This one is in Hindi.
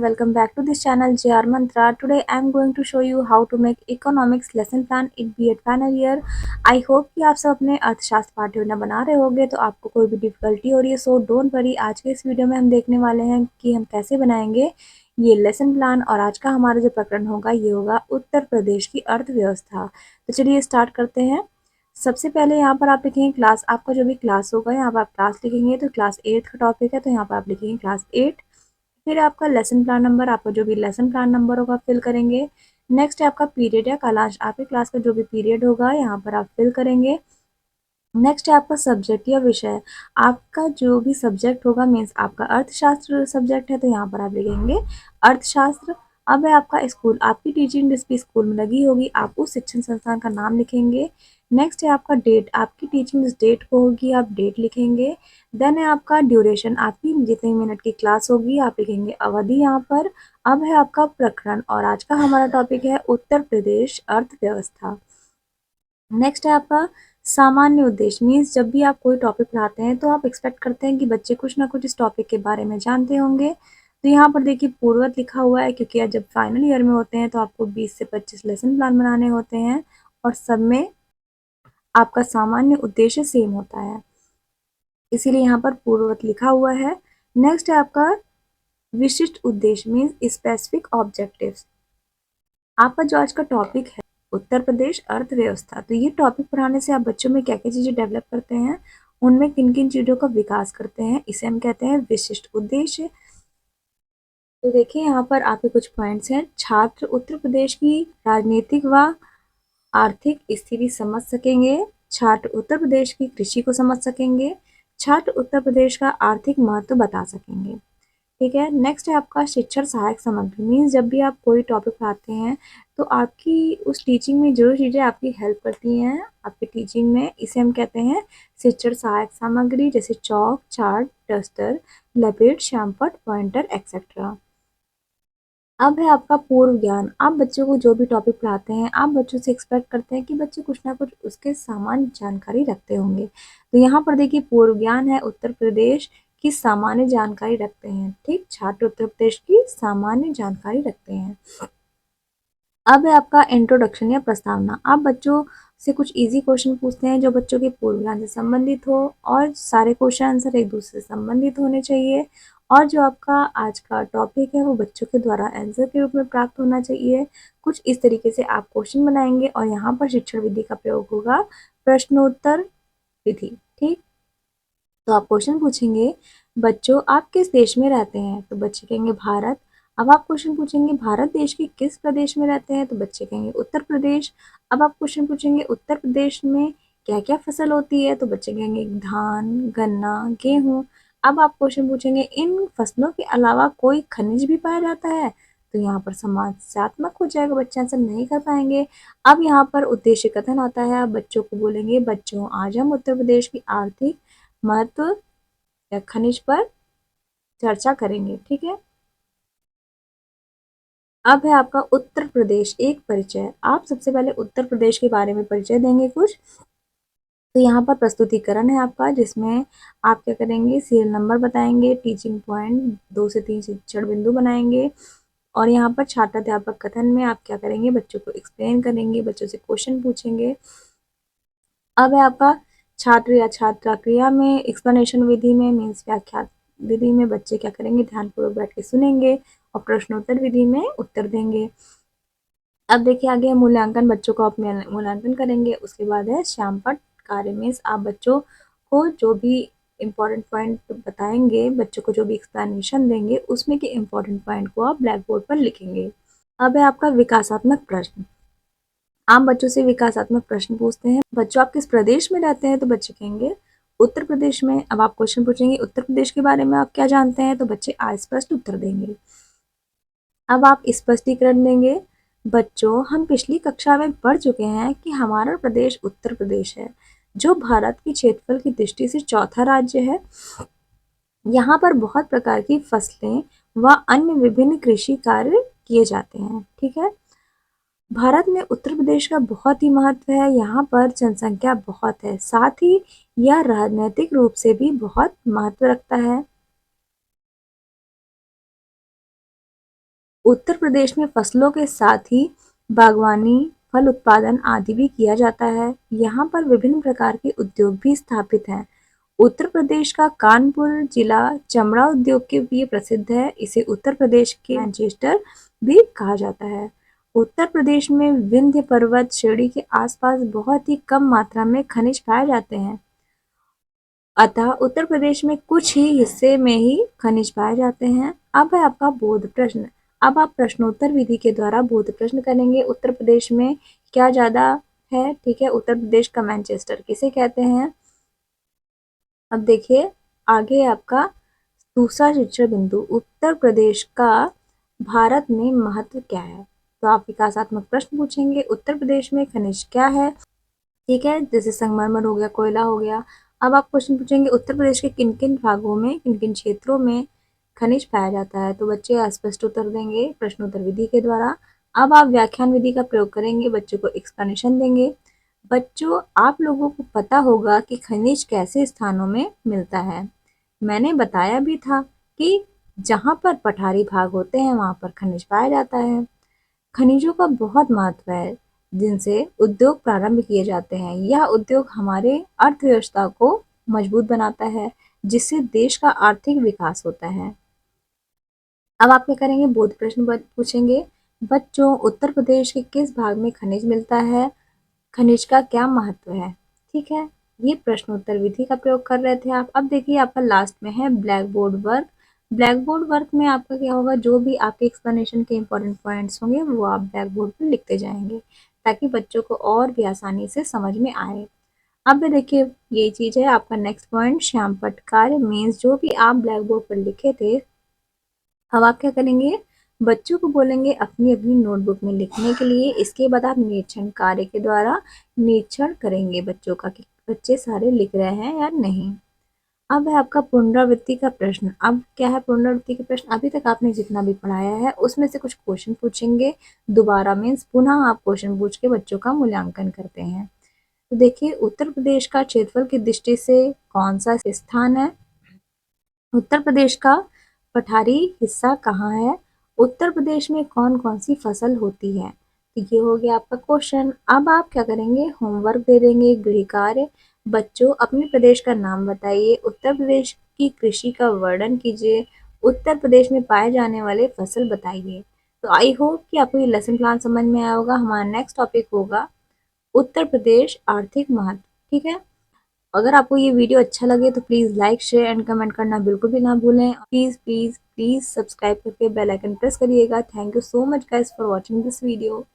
welcome back to this channel JR Mantra. Today I am going to show you how to make economics lesson plan in B.Ed final year. I hope कि आप सब अपने अर्थशास्त्र पाठ्य योजना बना रहे होंगे तो आपको कोई भी डिफिकल्टी हो रही है सो डोंट वरी। आज के इस वीडियो में हम देखने वाले हैं कि हम कैसे बनाएंगे ये लेसन प्लान। और आज का हमारा जो प्रकरण होगा ये होगा उत्तर प्रदेश की अर्थव्यवस्था। तो चलिए स्टार्ट करते हैं। सबसे पहले यहाँ पर आप लिखेंगे क्लास, आपका जो भी क्लास होगा यहाँ पर आप क्लास लिखेंगे तो क्लास 8 का टॉपिक है तो यहाँ पर आप लिखेंगे क्लास 8। फिर आपका लेसन प्लान नंबर, आपका जो भी लेसन प्लान नंबर होगा फिल करेंगे। नेक्स्ट है आपका पीरियड या कालांश, आपके क्लास का जो भी पीरियड होगा यहाँ पर आप फिल करेंगे। नेक्स्ट है आपका सब्जेक्ट या विषय, आपका जो भी सब्जेक्ट होगा मीन्स आपका अर्थशास्त्र सब्जेक्ट है तो यहाँ पर आप लिखेंगे अर्थशास्त्र। अब है आपका स्कूल, आपकी टीचिंग जिस भी स्कूल में लगी होगी आप उस शिक्षण संस्थान का नाम लिखेंगे। नेक्स्ट है आपका डेट, आपकी टीचिंग जिस डेट को होगी आप डेट लिखेंगे। देन है आपका ड्यूरेशन, आपकी जितने मिनट की क्लास होगी आप लिखेंगे अवधि यहाँ पर। अब है आपका प्रकरण और आज का हमारा टॉपिक है उत्तर प्रदेश अर्थव्यवस्था। नेक्स्ट है आपका सामान्य उद्देश्य, मीन्स जब भी आप कोई टॉपिक पढ़ाते हैं तो आप एक्सपेक्ट करते हैं कि बच्चे कुछ ना कुछ इस टॉपिक के बारे में जानते होंगे। तो यहाँ पर देखिए पूर्वत लिखा हुआ है क्योंकि आज जब फाइनल ईयर में होते हैं तो आपको 20 से 25 लेसन प्लान बनाने होते हैं और सब में आपका सामान्य उद्देश्य सेम होता है, इसीलिए यहाँ पर पूर्ववत लिखा हुआ है। नेक्स्ट है आपका विशिष्ट उद्देश्य, मीन्स स्पेसिफिक ऑब्जेक्टिव्स। आपका जो आज का टॉपिक है उत्तर प्रदेश अर्थव्यवस्था, तो ये टॉपिक पढ़ाने से आप बच्चों में क्या क्या चीज़ें डेवलप करते हैं, उनमें किन किन चीज़ों का विकास करते हैं, इसे हम कहते हैं विशिष्ट उद्देश्य। तो देखिए यहाँ पर आपके कुछ पॉइंट्स हैं। छात्र उत्तर प्रदेश की राजनीतिक व आर्थिक स्थिति समझ सकेंगे, छात्र उत्तर प्रदेश की कृषि को समझ सकेंगे, छात्र उत्तर प्रदेश का आर्थिक महत्व बता सकेंगे। ठीक है। नेक्स्ट है आपका शिक्षण सहायक सामग्री, मीन्स जब भी आप कोई टॉपिक पढ़ाते हैं तो आपकी उस टीचिंग में जो चीज़ें आपकी हेल्प करती हैं आपकी टीचिंग में, इसे हम कहते हैं शिक्षण सहायक सामग्री, जैसे चौक, चार्ट, डस्टर, लपेट, श्यामपट, पॉइंटर एक्सेट्रा। अब है आपका पूर्व ज्ञान, आप बच्चों को जो भी टॉपिक पढ़ाते हैं आप बच्चों से एक्सपेक्ट करते हैं कि बच्चे कुछ ना कुछ उसके सामान्य जानकारी रखते होंगे। तो यहाँ पर देखिए पूर्व ज्ञान है उत्तर प्रदेश की सामान्य जानकारी रखते हैं। ठीक, छात्र उत्तर प्रदेश की सामान्य जानकारी रखते हैं। अब है आपका इंट्रोडक्शन या प्रस्तावना, आप बच्चों से कुछ इजी क्वेश्चन पूछते हैं जो बच्चों के पूर्व ज्ञान से संबंधित हो और सारे क्वेश्चन आंसर एक दूसरे से संबंधित होने चाहिए। और जो आपका आज का टॉपिक है वो बच्चों के द्वारा आंसर के रूप में प्राप्त होना चाहिए। कुछ इस तरीके से आप क्वेश्चन बनाएंगे और यहाँ पर शिक्षण विधि का प्रयोग होगा प्रश्नोत्तर विधि। ठीक, तो आप क्वेश्चन पूछेंगे बच्चों आप किस देश में रहते हैं, तो बच्चे कहेंगे भारत। अब आप क्वेश्चन पूछेंगे भारत देश के किस प्रदेश में रहते हैं, तो बच्चे कहेंगे उत्तर प्रदेश। अब आप क्वेश्चन पूछेंगे उत्तर प्रदेश में क्या क्या फसल होती है, तो बच्चे कहेंगे धान, गन्ना, गेहूँ। अब आप क्वेश्चन पूछेंगे इन फसलों के अलावा कोई खनिज भी पाया जाता है, तो यहाँ पर समस्यात्मक हो जाएगा, बच्चे आंसर नहीं कर पाएंगे। अब यहाँ पर उद्देश्य कथन आता है, आप बच्चों को बोलेंगे बच्चों आज हम उत्तर प्रदेश की आर्थिक महत्व या खनिज पर चर्चा करेंगे। ठीक है। अब है आपका उत्तर प्रदेश एक परिचय, आप सबसे पहले उत्तर प्रदेश के बारे में परिचय देंगे कुछ। तो यहाँ पर प्रस्तुतिकरण है आपका जिसमें आप क्या करेंगे सीरियल नंबर बताएंगे, टीचिंग पॉइंट 2 से 3 शिक्षण बिंदु बनाएंगे और यहाँ पर छात्र अध्यापक कथन में आप क्या करेंगे बच्चों को एक्सप्लेन करेंगे, बच्चों से क्वेश्चन पूछेंगे। अब है आपका छात्र या छात्रा क्रिया में एक्सप्लेनेशन विधि में मीन्स व्याख्या विधि में बच्चे क्या करेंगे ध्यानपूर्वक बैठ के सुनेंगे और प्रश्नोत्तर विधि में उत्तर देंगे। अब देखिए आगे मूल्यांकन, बच्चों को आप मूल्यांकन करेंगे। उसके बाद है श्यामपट कार्य, मीन्स आप बच्चों को जो भी इम्पोर्टेंट पॉइंट बताएंगे, बच्चों को जो भी एक्सप्लेनेशन देंगे उसमें के इम्पोर्टेंट पॉइंट को आप ब्लैक बोर्ड पर लिखेंगे। अब है आपका विकासात्मक प्रश्न, आप बच्चों से विकासात्मक प्रश्न पूछते हैं। बच्चों आप किस प्रदेश में रहते हैं, तो बच्चे कहेंगे उत्तर प्रदेश में। अब आप क्वेश्चन पूछेंगे उत्तर प्रदेश के बारे में आप क्या जानते हैं, तो बच्चे अस्पष्ट उत्तर देंगे। अब आप स्पष्टीकरण देंगे, बच्चों हम पिछली कक्षा में पढ़ चुके हैं कि हमारा प्रदेश उत्तर प्रदेश है जो भारत की क्षेत्रफल की दृष्टि से चौथा राज्य है। यहाँ पर बहुत प्रकार की फसलें व अन्य विभिन्न कृषि कार्य किए जाते हैं। ठीक है। भारत में उत्तर प्रदेश का बहुत ही महत्व है, यहाँ पर जनसंख्या बहुत है, साथ ही यह राजनीतिक रूप से भी बहुत महत्व रखता है। उत्तर प्रदेश में फसलों के साथ ही बागवानी, फल उत्पादन आदि भी किया जाता है। यहाँ पर विभिन्न प्रकार के उद्योग भी स्थापित हैं। उत्तर प्रदेश का कानपुर जिला चमड़ा उद्योग के लिए प्रसिद्ध है। इसे उत्तर प्रदेश के मैनचेस्टर भी कहा जाता है। उत्तर प्रदेश में विंध्य पर्वत श्रेणी के आसपास बहुत ही कम मात्रा में खनिज पाए जाते हैं। अतः उत्तर प्रदेश में कुछ ही हिस्से में ही खनिज पाए जाते हैं। अब है आपका बोध प्रश्न। अब आप प्रश्नोत्तर विधि के द्वारा बोध प्रश्न करेंगे। उत्तर प्रदेश में क्या ज्यादा है? ठीक है, उत्तर प्रदेश का मैनचेस्टर किसे कहते हैं? अब देखिए आगे आपका दूसरा शिक्षण बिंदु, उत्तर प्रदेश का भारत में महत्व क्या है? तो आप विकासात्मक प्रश्न पूछेंगे। उत्तर प्रदेश में खनिज क्या है? ठीक है, जैसे संगमरमर हो गया, कोयला हो गया। अब आप क्वेश्चन पूछेंगे उत्तर प्रदेश के किन किन भागों में, किन किन क्षेत्रों में खनिज पाया जाता है? तो बच्चे स्पष्ट उत्तर देंगे प्रश्नोत्तर विधि के द्वारा। अब आप व्याख्यान विधि का प्रयोग करेंगे, बच्चों को एक्सप्लेनेशन देंगे। बच्चों, आप लोगों को पता होगा कि खनिज कैसे स्थानों में मिलता है। मैंने बताया भी था कि जहाँ पर पठारी भाग होते हैं वहाँ पर खनिज पाया जाता है। खनिजों का बहुत महत्व है जिनसे उद्योग प्रारंभ किए जाते हैं। यह उद्योग हमारे अर्थव्यवस्था को मजबूत बनाता है जिससे देश का आर्थिक विकास होता है। अब आप क्या करेंगे? बोध प्रश्न पूछेंगे। बच्चों, उत्तर प्रदेश के किस भाग में खनिज मिलता है? खनिज का क्या महत्व है? ठीक है, ये प्रश्नोत्तर विधि का प्रयोग कर रहे थे आप। अब देखिए आपका लास्ट में है black board work. Black board work में आपका क्या होगा? जो भी आपके एक्सप्लेनेशन के इंपॉर्टेंट पॉइंट्स होंगे वो आप ब्लैक बोर्ड पर लिखते जाएंगे ताकि बच्चों को और भी आसानी से समझ में आए। अब देखिए ये चीज है आपका next point, Shyam Patkar means जो भी आप ब्लैक बोर्ड पर लिखे थे अब आप क्या करेंगे? बच्चों को बोलेंगे अपनी अपनी नोटबुक में लिखने के लिए। इसके बाद आप निरीक्षण कार्य के द्वारा निरीक्षण करेंगे बच्चों का कि बच्चे सारे लिख रहे हैं या नहीं। अब है आपका पुनरावृत्ति का प्रश्न। अब क्या है पुनरावृत्ति के प्रश्न? अभी तक आपने जितना भी पढ़ाया है उसमें से कुछ क्वेश्चन पूछेंगे दोबारा, मीन्स पुनः आप क्वेश्चन पूछ के बच्चों का मूल्यांकन करते हैं। तो देखिए उत्तर प्रदेश का क्षेत्रफल की दृष्टि से कौन सा स्थान है? उत्तर प्रदेश का पठारी हिस्सा कहाँ है? उत्तर प्रदेश में कौन कौन सी फसल होती है? तो ये हो गया आपका क्वेश्चन। अब आप क्या करेंगे? होमवर्क दे देंगे गृह कार्य। बच्चों अपने प्रदेश का नाम बताइए, उत्तर प्रदेश की कृषि का वर्णन कीजिए, उत्तर प्रदेश में पाए जाने वाले फसल बताइए। तो आई होप कि आपको ये लेसन प्लान समझ में आया होगा। हमारा नेक्स्ट टॉपिक होगा उत्तर प्रदेश आर्थिक महत्व। ठीक है, अगर आपको ये वीडियो अच्छा लगे तो please like share and comment करना बिल्कुल भी ना भूलें। प्लीज़ प्लीज़ प्लीज़ सब्सक्राइब करके बेल आइकन प्रेस करिएगा। Thank you so much guys for watching this video.